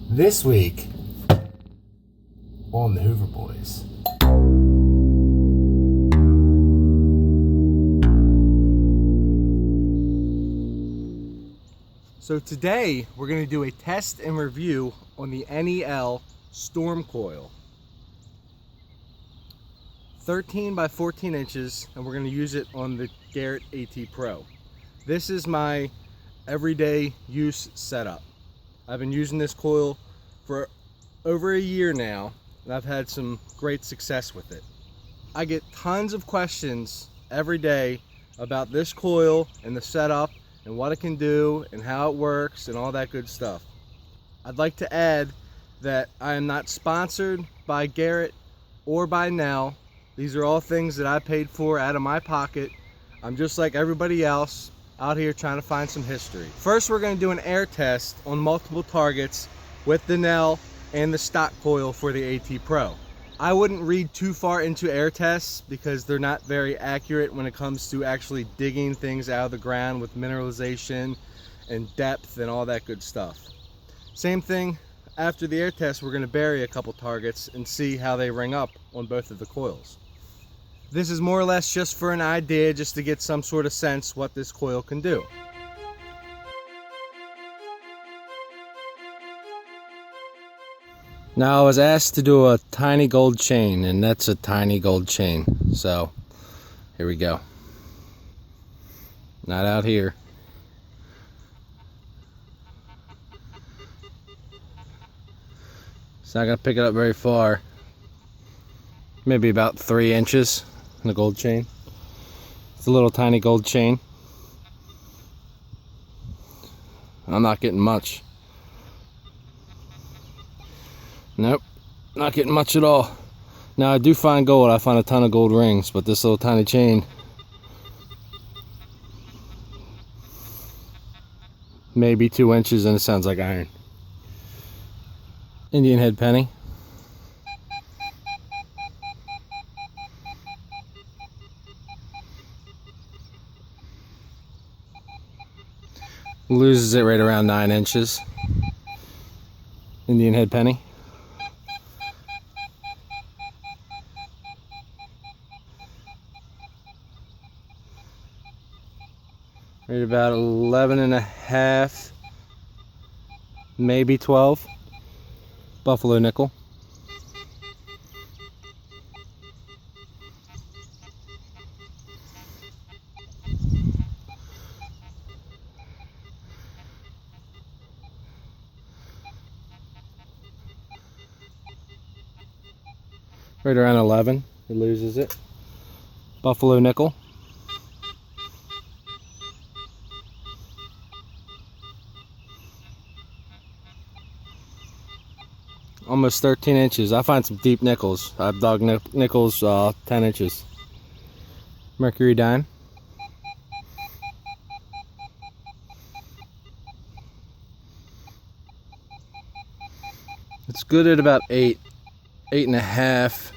This week on the Hoover Boys. So today we're going to do a test and review on the NEL Storm Coil. 13 by 14 inches, and we're going to use it on the Garrett AT Pro. This is my everyday use setup. I've been using this coil for over a year now, and I've had some great success with it. I get tons of questions every day about this coil and the setup and what it can do and how it works and all that good stuff. I'd like to add that I am not sponsored by Garrett or by NEL. These are all things that I paid for out of my pocket. I'm just like everybody else out here trying to find some history. First, we're going to do an air test on multiple targets with the NEL and the stock coil for the AT Pro. I wouldn't read too far into air tests because they're not very accurate when it comes to actually digging things out of the ground with mineralization and depth and all that good stuff. Same thing, after the air test, we're going to bury a couple targets and see how they ring up on both of the coils. This is more or less just for an idea, just to get some sort of sense what this coil can do. Now, I was asked to do a tiny gold chain, and that's a tiny gold chain. So, here we go. Not out here. It's not going to pick it up very far. Maybe about 3 inches in the gold chain. It's a little tiny gold chain. I'm not getting much. Nope, not getting much at all. Now, I do find gold. I find a ton of gold rings, but this little tiny chain, maybe 2 inches, and it sounds like iron. Indian head penny. Loses it right around 9 inches. Indian head penny. Right about 11 and a half, maybe 12. Buffalo nickel. Right around 11, it loses it. Buffalo nickel. Almost 13 inches. I find some deep nickels. I've dug nickels 10 inches. Mercury dime. It's good at about 8, 8 and a half,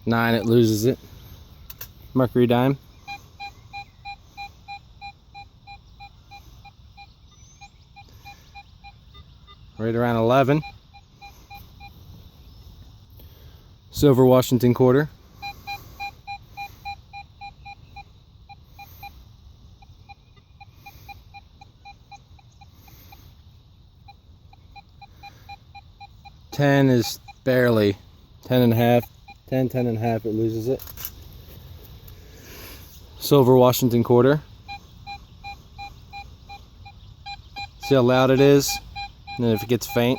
9. It loses it. Mercury dime. Right around 11. Silver Washington quarter. Ten is barely 10 and a half. 10 and a half, it loses it. Silver Washington quarter. See how loud it is? And then if it gets faint,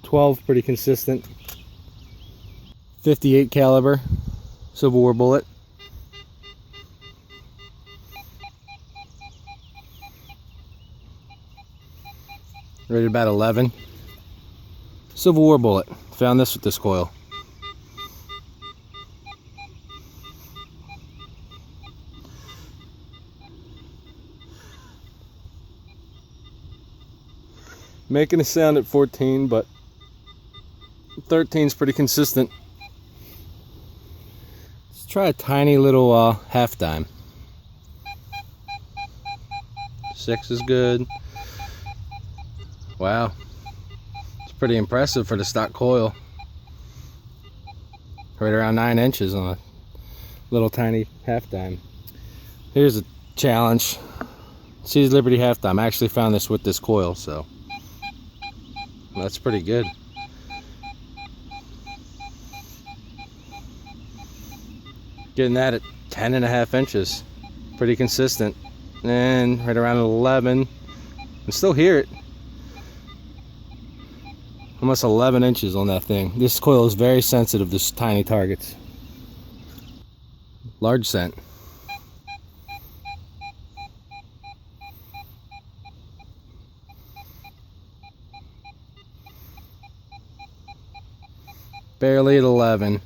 12, pretty consistent. 58 caliber Civil War bullet. Rated about 11. Civil War bullet. Found this with this coil. Making a sound at 14, but 13 is pretty consistent. Let's try a tiny little half dime. 6 is good. Wow, it's pretty impressive for the stock coil. Right around 9 inches on a little tiny half dime. Here's a challenge. Seas Liberty half dime. I actually found this with this coil, so that's pretty good. Getting that at 10.5 inches. Pretty consistent. And right around 11. I still hear it. Almost 11 inches on that thing. This coil is very sensitive to tiny targets. Large scent. Barely at 11.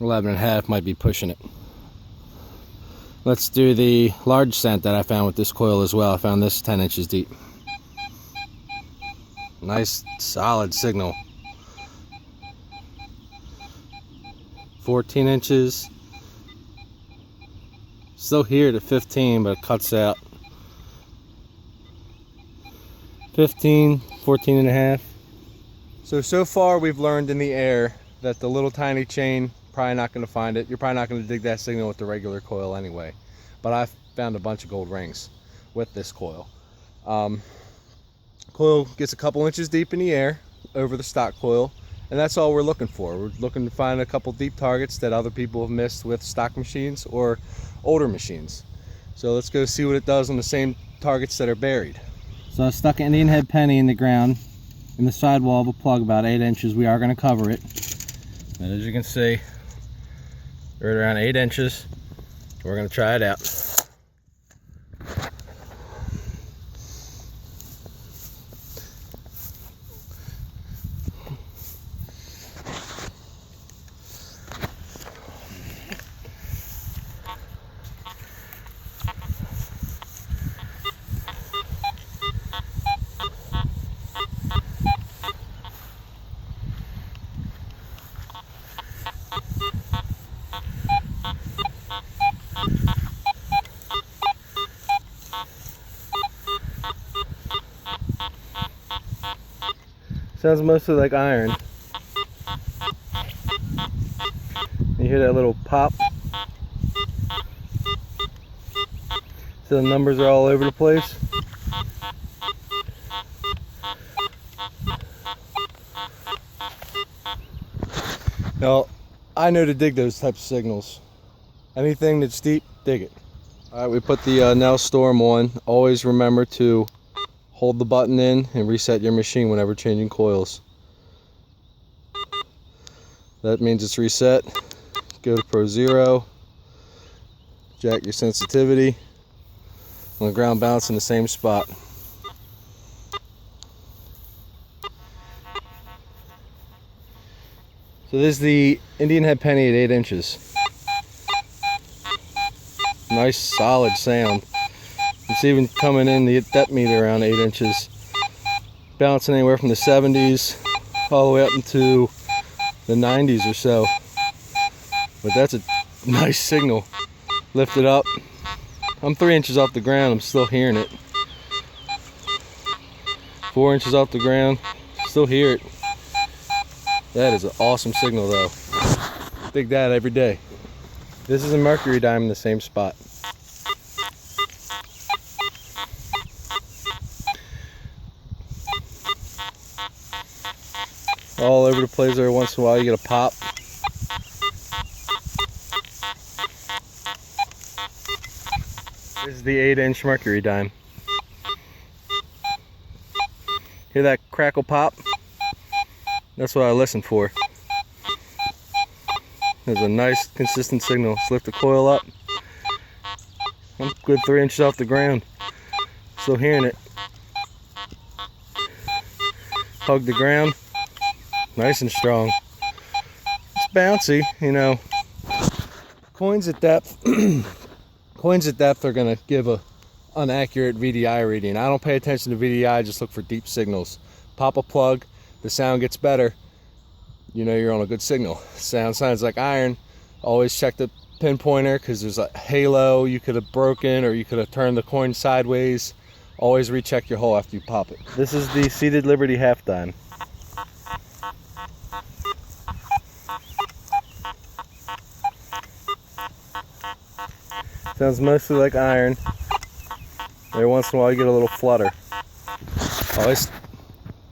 11.5 might be pushing it. Let's do the large scent that I found with this coil as well. I found this 10 inches deep. Nice solid signal. 14 inches. Still here at 15, but it cuts out. 15, 14.5. So far we've learned in the air that the little tiny chain, probably not going to find it. You're probably not going to dig that signal with the regular coil anyway. But I found a bunch of gold rings with this coil. Coil gets a couple inches deep in the air over the stock coil, and that's all we're looking for. We're looking to find a couple deep targets that other people have missed with stock machines or older machines. So let's go see what it does on the same targets that are buried. So I stuck an Indian head penny in the ground in the sidewall of a plug about 8 inches. We are going to cover it, and as you can see, right around 8 inches. We're going to try it out. Sounds mostly like iron. You hear that little pop? So the numbers are all over the place. Now, I know to dig those types of signals. Anything that's deep, dig it. Alright, we put the NEL Storm on. Always remember to hold the button in and reset your machine whenever changing coils. That means it's reset. Go to Pro 0. Jack your sensitivity. On the ground balance in the same spot. So this is the Indian head penny at 8 inches. Nice solid sound. It's even coming in the depth meter around 8 inches. Bouncing anywhere from the 70s all the way up into the 90s or so. But that's a nice signal. Lift it up. I'm 3 inches off the ground. I'm still hearing it. 4 inches off the ground. Still hear it. That is an awesome signal though. Dig that every day. This is a mercury dime in the same spot. All over the place every once in a while you get a pop. This is the 8-inch mercury dime. Hear that crackle pop? That's what I listen for. There's a nice consistent signal. Let's lift the coil up. I'm good 3 inches off the ground. Still hearing it. Hug the ground. Nice and strong. It's bouncy, you know. Coins at depth. Coins at depth are going to give a inaccurate VDI reading. I don't pay attention to VDI, I just look for deep signals. Pop a plug, the sound gets better. You know you're on a good signal. Sounds like iron. Always check the pinpointer because there's a halo you could have broken, or you could have turned the coin sideways. Always recheck your hole after you pop it. This is the Seated Liberty half dime. Sounds mostly like iron. Every once in a while you get a little flutter.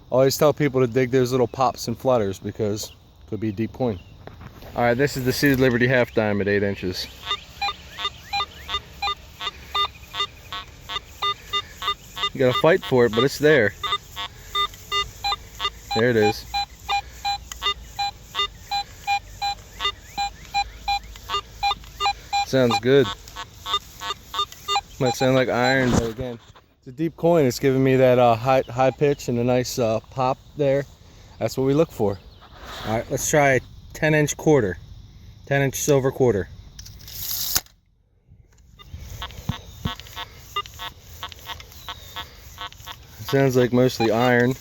Always tell people to dig those little pops and flutters because it could be a deep coin. Alright, this is the Seated Liberty half dime at 8 inches. You gotta fight for it, but it's there. There it is. Sounds good. Might sound like iron, but again, it's a deep coin. It's giving me that high pitch and a nice pop there. That's what we look for. All right, let's try a 10-inch quarter, 10-inch silver quarter. Sounds like mostly iron.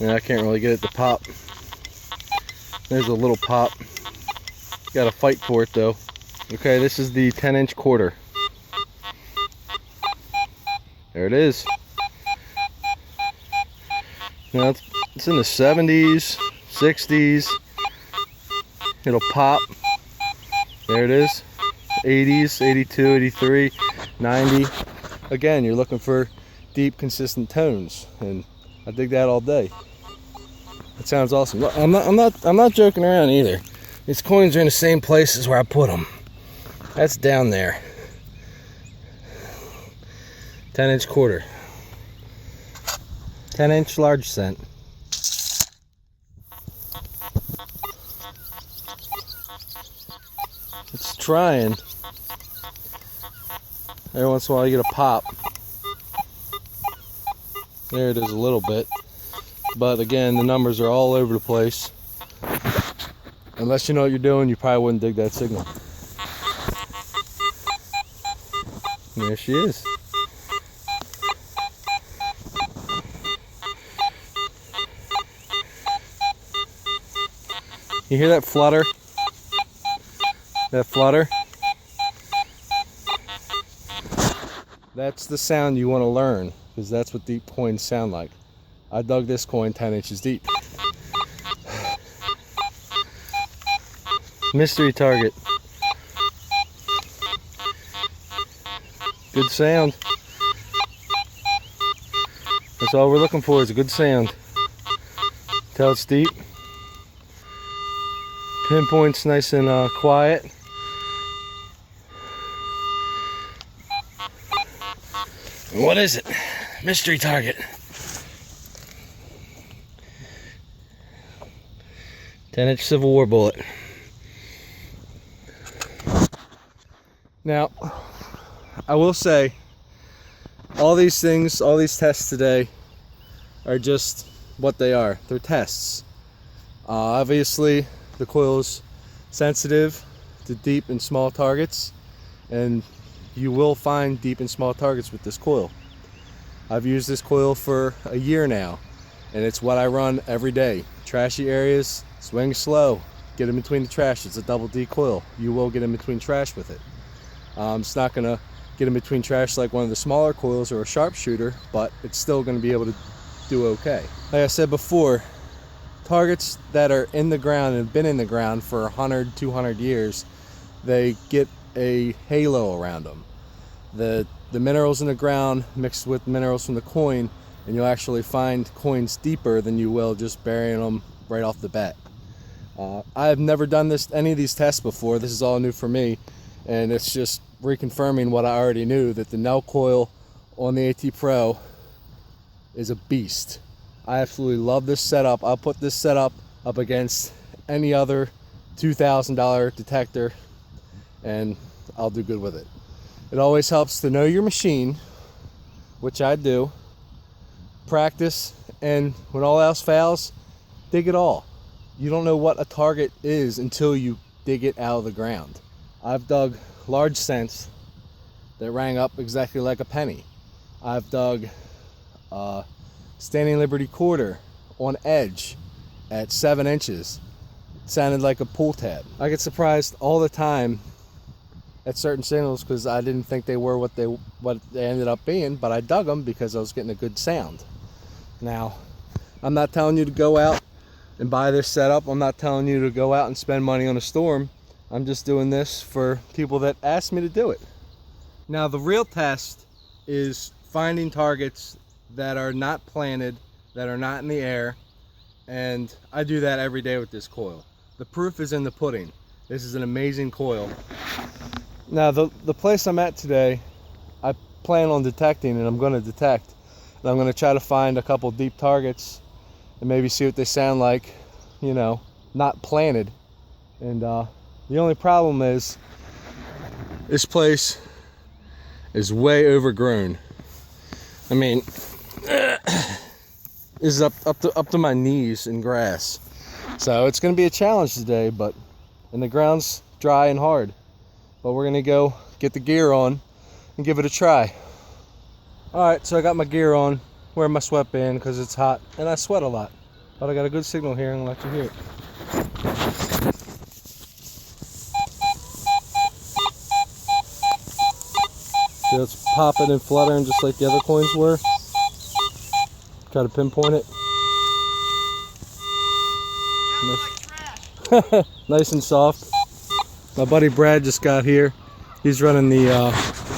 And I can't really get it to pop. There's a little pop. Gotta fight for it though. Okay, this is the 10-inch quarter. There it is. Now it's in the 70s, 60s. It'll pop. There it is. 80s, 82, 83, 90. Again, you're looking for deep, consistent tones, and I dig that all day. It sounds awesome. I'm not joking around either. These coins are in the same places where I put them. That's down there. 10-inch quarter. 10-inch large cent. It's trying. Every once in a while you get a pop. There it is a little bit. But again, the numbers are all over the place. Unless you know what you're doing, you probably wouldn't dig that signal. And there she is. You hear that flutter? That flutter? That's the sound you want to learn, because that's what deep coins sound like. I dug this coin 10 inches deep. Mystery target. Good sound. That's all we're looking for, is a good sound. Tell it's deep. Pinpoint's nice and quiet. What is it? Mystery target. 10-inch Civil War bullet. Now, I will say, all these things, all these tests today are just what they are. They're tests. Obviously, the coil's sensitive to deep and small targets, and you will find deep and small targets with this coil. I've used this coil for a year now, and it's what I run every day. Trashy areas, swing slow, get in between the trash. It's a double D coil. You will get in between trash with it. It's not going to get in between trash like one of the smaller coils or a sharpshooter, but it's still going to be able to do okay. Like I said before, targets that are in the ground and have been in the ground for 100, 200 years, they get a halo around them. The minerals in the ground mixed with minerals from the coin, and you'll actually find coins deeper than you will just burying them right off the bat. I have never done any of these tests before. This is all new for me, and it's just reconfirming what I already knew, that the NEL coil on the AT Pro is a beast. I absolutely love this setup. I'll put this setup up against any other $2,000 detector, and I'll do good with it. It always helps to know your machine, which I do, practice, and when all else fails, dig it all. You don't know what a target is until you dig it out of the ground. I've dug large cents that rang up exactly like a penny. I've dug Standing Liberty quarter on edge, at 7 inches. Sounded like a pull tab. I get surprised all the time at certain signals because I didn't think they were what they ended up being, but I dug them because I was getting a good sound. Now, I'm not telling you to go out and buy this setup. I'm not telling you to go out and spend money on a Storm. I'm just doing this for people that asked me to do it. Now, the real test is finding targets that are not planted, that are not in the air, and I do that every day with this coil. The proof is in the pudding. This is an amazing coil. Now, the place I'm at today, I plan on detecting, and I'm going to detect. And I'm going to try to find a couple deep targets and maybe see what they sound like, you know, not planted. And the only problem is this place is way overgrown. I mean, this is up to my knees in grass. So it's going to be a challenge today, and the ground's dry and hard. But we're going to go get the gear on and give it a try. Alright, so I got my gear on, wearing my sweatband because it's hot and I sweat a lot. But I got a good signal here and I'll let you hear it. So it's popping and fluttering just like the other coins were. Try to pinpoint it. Nice and soft. My buddy Brad just got here. He's running the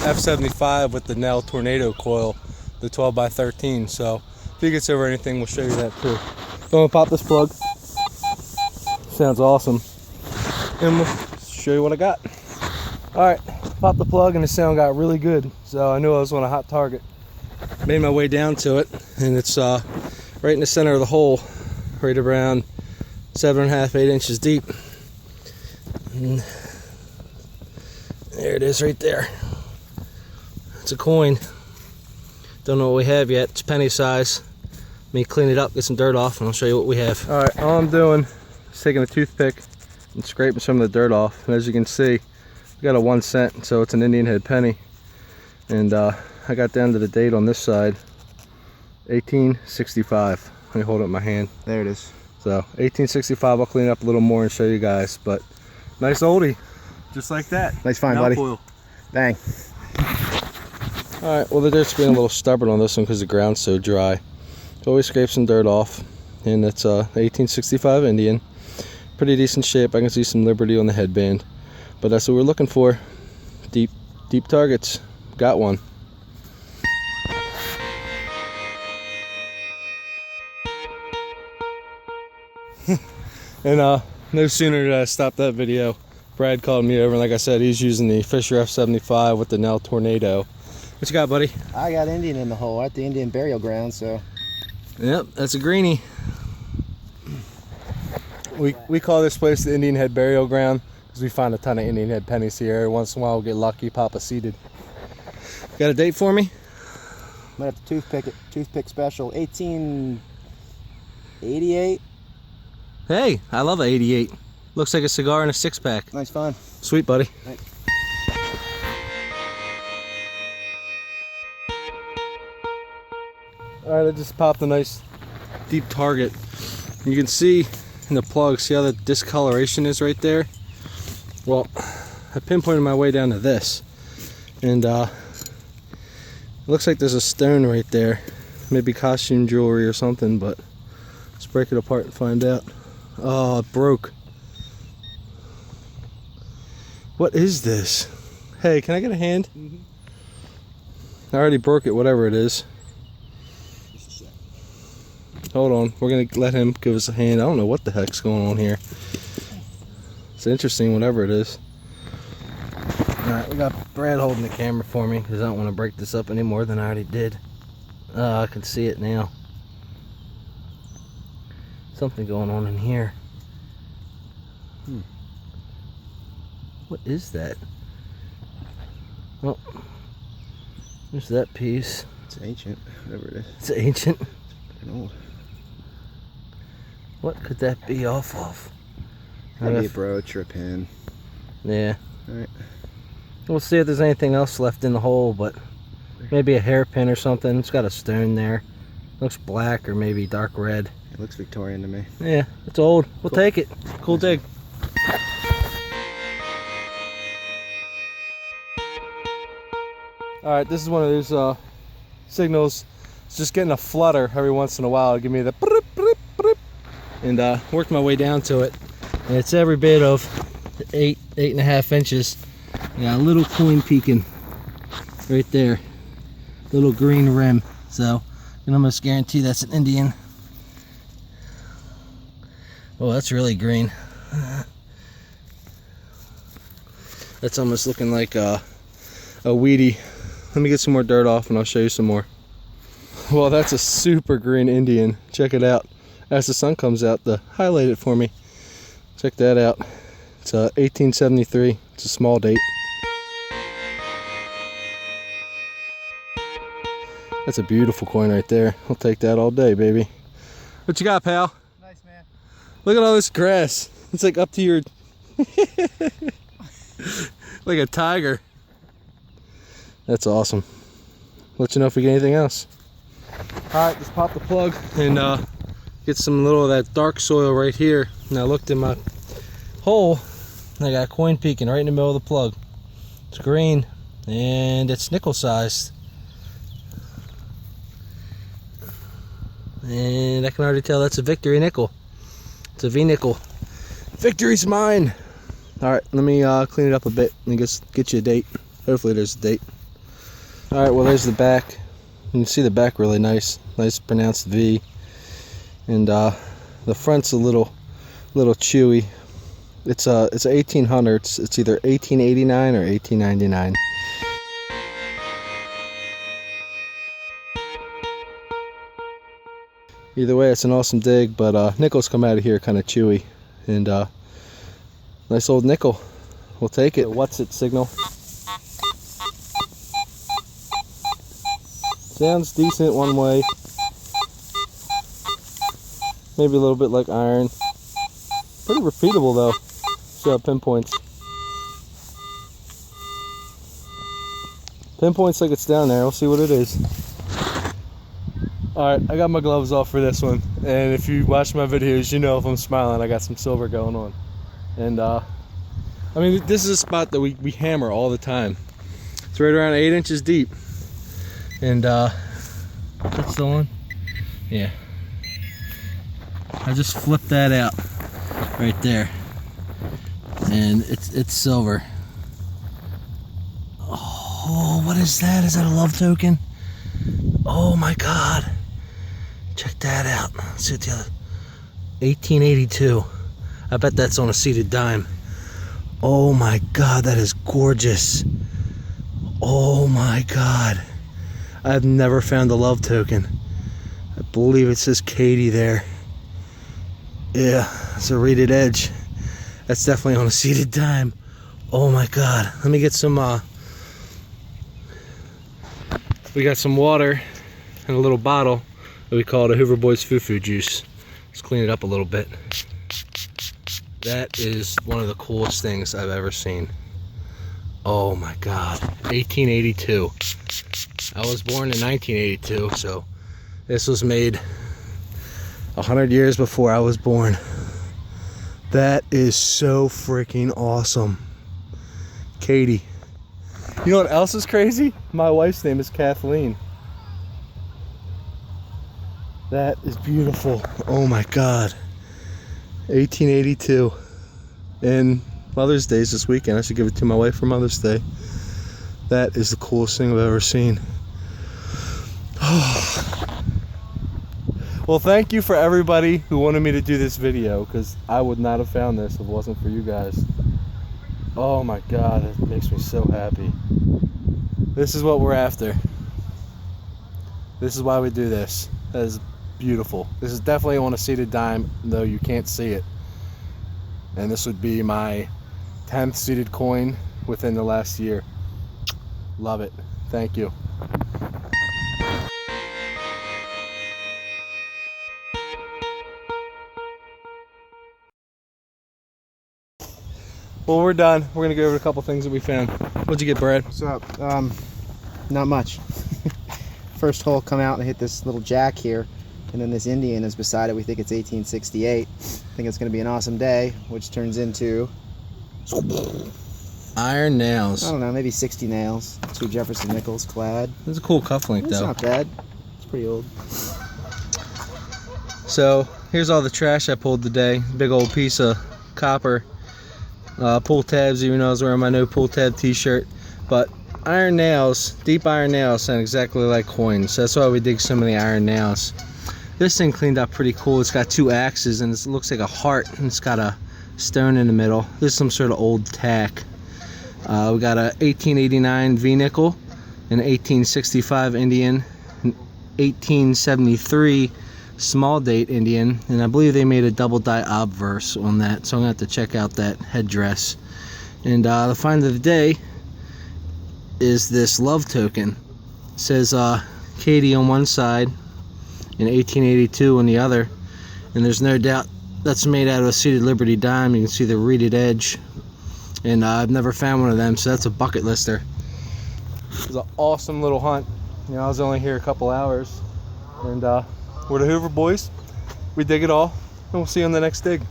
F75 with the NEL Tornado coil, the 12x13. So if he gets over anything, we'll show you that too. So I'm gonna pop this plug. Sounds awesome. And we'll show you what I got. All right, pop the plug and the sound got really good. So I knew I was on a hot target. Made my way down to it, and it's right in the center of the hole, right around 7.5, 8 inches deep. And there it is right there. It's a coin. Don't know what we have yet. It's penny size. Let me clean it up, get some dirt off, and I'll show you what we have. Alright, all I'm doing is taking a toothpick and scraping some of the dirt off. And as you can see, we got a 1 cent, so it's an Indian head penny. And I got down to the date on this side, 1865. Let me hold it in my hand. There it is. So 1865, I'll clean it up a little more and show you guys. But nice oldie, just like that. Nice find, buddy. Coil. Bang. All right, well the dirt's being a little stubborn on this one because the ground's so dry. So always scrape some dirt off, and it's 1865 Indian. Pretty decent shape. I can see some Liberty on the headband, but that's what we're looking for. Deep targets. Got one. And no sooner did I stop that video, Brad called me over, and like I said, he's using the Fisher F75 with the NEL Tornado. What you got, buddy? I got Indian in the hole at the Indian burial ground, so. Yep, that's a greenie. We call this place the Indian Head Burial Ground because we find a ton of Indian Head pennies here. Every once in a while we'll get lucky, pop a seeded. Got a date for me? Might have to toothpick it. Toothpick special, 1888. Hey, I love a 88. Looks like a cigar in a 6-pack. Nice find. Sweet, buddy. Right. Alright, I just popped a nice deep target. You can see in the plug, see how the discoloration is right there? Well, I pinpointed my way down to this. And it looks like there's a stone right there. Maybe costume jewelry or something, but let's break it apart and find out. Oh, it broke. What is this? Hey, can I get a hand? Mm-hmm. I already broke it, whatever it is. Hold on, we're gonna let him give us a hand. I don't know what the heck's going on here. It's interesting, whatever it is. Alright, we got Brad holding the camera for me because I don't want to break this up any more than I already did. I can see it now. Something going on in here. What is that? Well, there's that piece. It's ancient, whatever it is. It's ancient. It's old. What could that be off of? Maybe a brooch or a pin. Yeah. Alright. We'll see if there's anything else left in the hole, but maybe a hairpin or something. It's got a stone there. Looks black or maybe dark red. It looks Victorian to me. Yeah, it's old. We'll take it. Cool dig. All right, this is one of those signals. It's just getting a flutter every once in a while to give me the brip, brip, brip, and worked my way down to it. And it's every bit of 8.5 inches. Got a little coin peeking right there, little green rim. So I'm almost guarantee that's an Indian. Oh, that's really green. That's almost looking like a weedy. Let me get some more dirt off and I'll show you some more. Well, that's a super green Indian. Check it out. As the sun comes out, highlight it for me. Check that out. It's 1873. It's a small date. That's a beautiful coin right there. I'll take that all day, baby. What you got, pal? Nice, man. Look at all this grass. It's like up to your... like a tiger. That's awesome. Let you know if we get anything else. Alright, just pop the plug and get some little of that dark soil right here. And I looked in my hole and I got a coin peeking right in the middle of the plug. It's green and it's nickel sized. And I can already tell that's a Victory nickel. It's a V nickel. Victory's mine! Alright, let me clean it up a bit and get you a date. Hopefully there's a date. Alright, well there's the back. You can see the back really nice. Nice pronounced V. And the front's a little chewy. It's a 1800. It's either 1889 or 1899. Either way, it's an awesome dig, but nickels come out of here kind of chewy. And nice old nickel. We'll take it. What's it signal? Sounds decent one way. Maybe a little bit like iron. Pretty repeatable though. See how it pinpoints. Pinpoints like it's down there. We'll see what it is. Alright, I got my gloves off for this one. And if you watch my videos, you know if I'm smiling, I got some silver going on. And I mean, this is a spot that we hammer all the time. It's right around 8 inches deep. And that's the one. Yeah. I just flipped that out right there. And it's silver. Oh, what is that? Is that a love token? Oh my god. Check that out. Let's see what the other. 1882. I bet that's on a seated dime. Oh my god, that is gorgeous. Oh my god. I've never found a love token. I believe it says Katie there. Yeah, it's a rated edge. That's definitely on a seated dime. Oh my god. Let me get some we got some water in a little bottle that we call it a Hoover Boys Foo-Foo juice. Let's clean it up a little bit. That is one of the coolest things I've ever seen. Oh my god. 1882. I was born in 1982, so this was made 100 years before I was born. That is so freaking awesome. Katie. You know what else is crazy? My wife's name is Kathleen. That is beautiful. Oh my god. 1882. And Mother's Day is this weekend. I should give it to my wife for Mother's Day. That is the coolest thing I've ever seen. Well, thank you for everybody who wanted me to do this video, because I would not have found this if it wasn't for you guys. Oh my god, it makes me so happy. This is what we're after. This is why we do this. That is beautiful. This is definitely on a seated dime, though you can't see it. And this would be my 10th seated coin within the last year. Love it. Thank you. Well, we're done. We're gonna go over a couple things that we found. What'd you get, Brad? What's up? Not much. First hole come out and hit this little jack here. And then this Indian is beside it. We think it's 1868. I think it's going to be an awesome day, which turns into iron nails. I don't know, maybe 60 nails. 2 Jefferson nickels clad. It's a cool cufflink though. It's not bad. It's pretty old. So here's all the trash I pulled today. Big old piece of copper. Pull tabs, even though I was wearing my no pull tab t-shirt. But iron nails, deep iron nails, sound exactly like coins. So that's why we dig so many iron nails. This thing cleaned up pretty cool. It's got 2 axes and it looks like a heart, and it's got a stone in the middle. This is some sort of old tack. We got a 1889 V nickel, an 1865 Indian, an 1873 small date Indian, and I believe they made a double die obverse on that, so I'm gonna have to check out that headdress. And the find of the day is this love token. It says Katie on one side and 1882 on the other, and there's no doubt that's made out of a seated Liberty dime. You can see the reeded edge, and I've never found one of them, so that's a bucket lister. It was an awesome little hunt. You know, I was only here a couple hours, and we're the Hoover boys. We dig it all, and we'll see you on the next dig.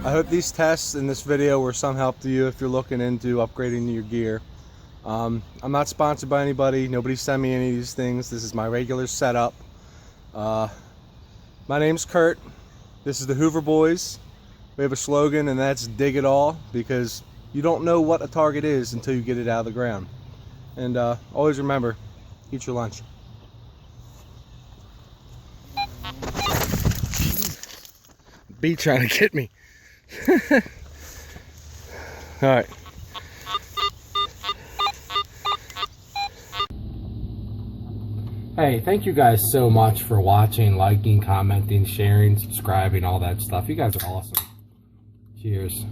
I hope these tests in this video were some help to you if you're looking into upgrading your gear. I'm not sponsored by anybody. Nobody sent me any of these things. This is my regular setup. My name's Kurt. This is the Hoover Boys. We have a slogan, and that's dig it all, because you don't know what a target is until you get it out of the ground. And always remember, eat your lunch. Bee trying to get me. All right. Hey, thank you guys so much for watching, liking, commenting, sharing, subscribing, all that stuff. You guys are awesome. Cheers.